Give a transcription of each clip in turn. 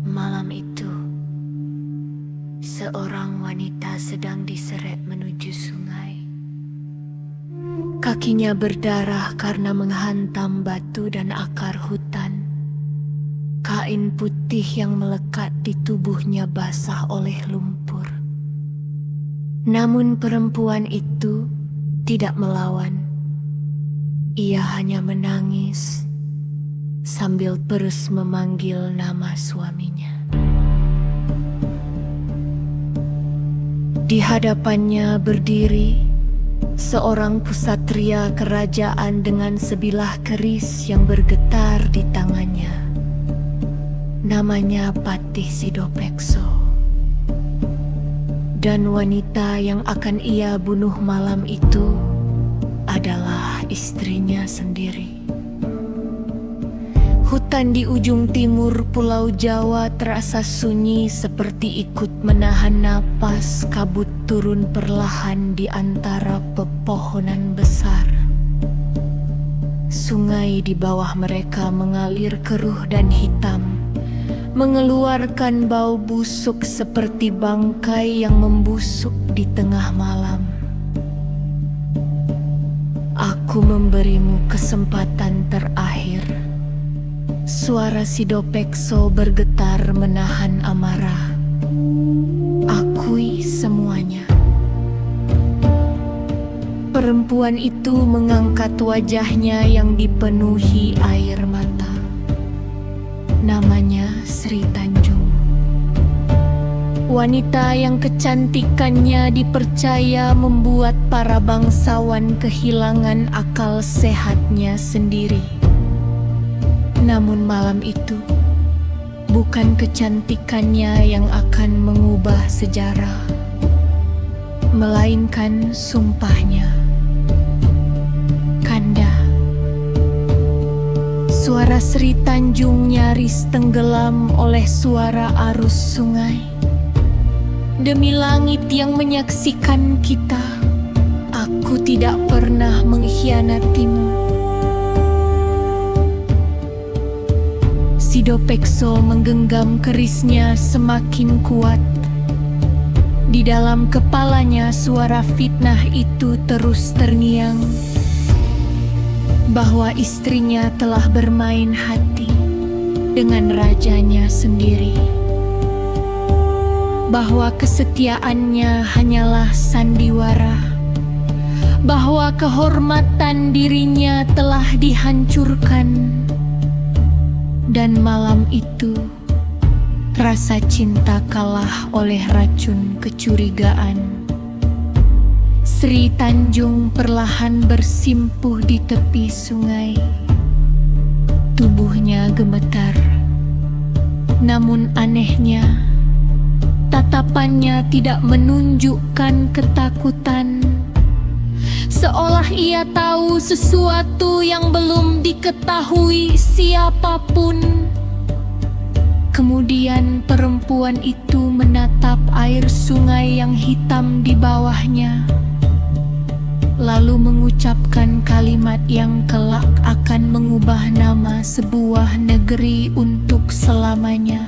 Malam itu, seorang wanita sedang diseret menuju sungai. Kakinya berdarah karena menghantam batu dan akar hutan. Kain putih yang melekat di tubuhnya basah oleh lumpur. Namun perempuan itu tidak melawan. Ia hanya menangis sambil terus memanggil nama suaminya. Di hadapannya berdiri seorang ksatria kerajaan dengan sebilah keris yang bergetar di tangannya. Namanya Patih Sidopekso. Dan wanita yang akan ia bunuh malam itu adalah istrinya sendiri. Hutan di ujung timur Pulau Jawa terasa sunyi seperti ikut menahan napas. Kabut turun perlahan di antara pepohonan besar. Sungai di bawah mereka mengalir keruh dan hitam, mengeluarkan bau busuk seperti bangkai yang membusuk di tengah malam. Aku memberimu kesempatan terakhir. Suara Sidopekso bergetar menahan amarah. Akui semuanya. Perempuan itu mengangkat wajahnya yang dipenuhi air mata. Namanya Sri Tanjung. Wanita yang kecantikannya dipercaya membuat para bangsawan kehilangan akal sehatnya sendiri. Namun malam itu, bukan kecantikannya yang akan mengubah sejarah, melainkan sumpahnya. Kanda. Suara Sri Tanjung nyaris tenggelam oleh suara arus sungai. Demi langit yang menyaksikan kita, aku tidak pernah mengkhianatimu. Sidopekso menggenggam kerisnya semakin kuat. Di dalam kepalanya suara fitnah itu terus terngiang, bahwa istrinya telah bermain hati dengan rajanya sendiri, bahwa kesetiaannya hanyalah sandiwara, bahwa kehormatan dirinya telah dihancurkan. Dan malam itu, rasa cinta kalah oleh racun kecurigaan. Sri Tanjung perlahan bersimpuh di tepi sungai. Tubuhnya gemetar. Namun anehnya, tatapannya tidak menunjukkan ketakutan. Seolah ia tahu sesuatu yang belum diketahui siapapun. Kemudian perempuan itu menatap air sungai yang hitam di bawahnya, lalu mengucapkan kalimat yang kelak akan mengubah nama sebuah negeri untuk selamanya.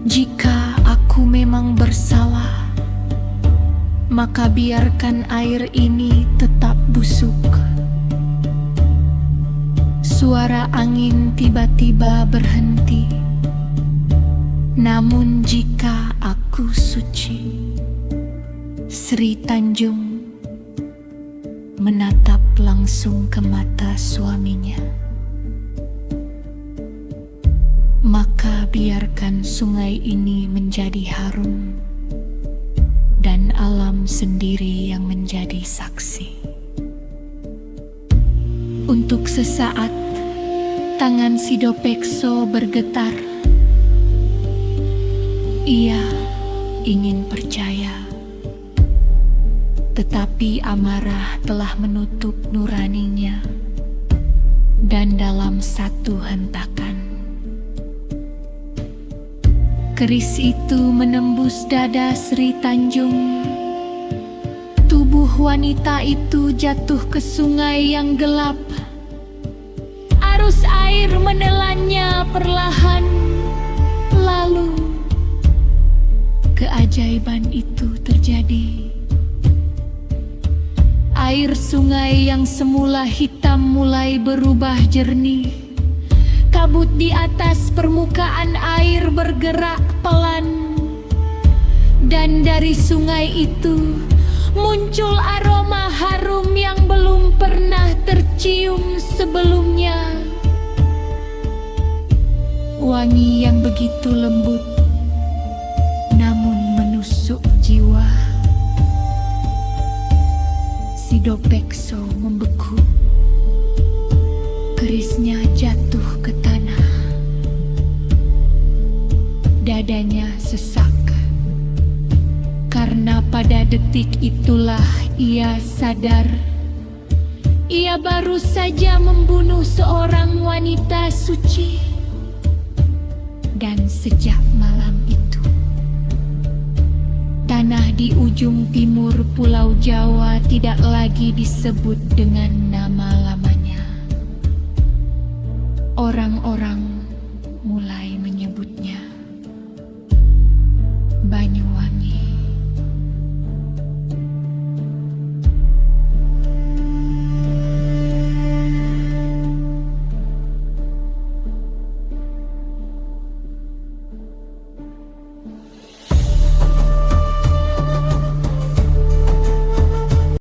Jika aku memang bersalah, maka biarkan air ini tetap busuk. Suara angin tiba-tiba berhenti. Namun jika aku suci, Sri Tanjung menatap langsung ke mata suaminya. Maka biarkan sungai ini menjadi harum, dan alam sendiri yang menjadi saksi. Untuk sesaat, tangan Sidopekso bergetar. Ia ingin percaya, tetapi amarah telah menutup nuraninya, dan dalam satu hentakan, keris itu menembus dada Sri Tanjung. Tubuh wanita itu jatuh ke sungai yang gelap. Arus air air menelannya perlahan. Lalu keajaiban itu terjadi. Air sungai yang semula hitam mulai berubah jernih. Kabut di atas permukaan air bergerak pelan. Dan dari sungai itu muncul aroma harum yang belum pernah tercium sebelumnya. Wangi yang begitu lembut, namun menusuk jiwa. Si Dopekso membeku, kerisnya jatuh ke tanah. Dadanya sesak, karena pada detik itulah ia sadar. Ia baru saja membunuh seorang wanita suci. Dan sejak malam itu, tanah di ujung timur Pulau Jawa tidak lagi disebut dengan nama lamanya. Orang-orang mulai menyebutnya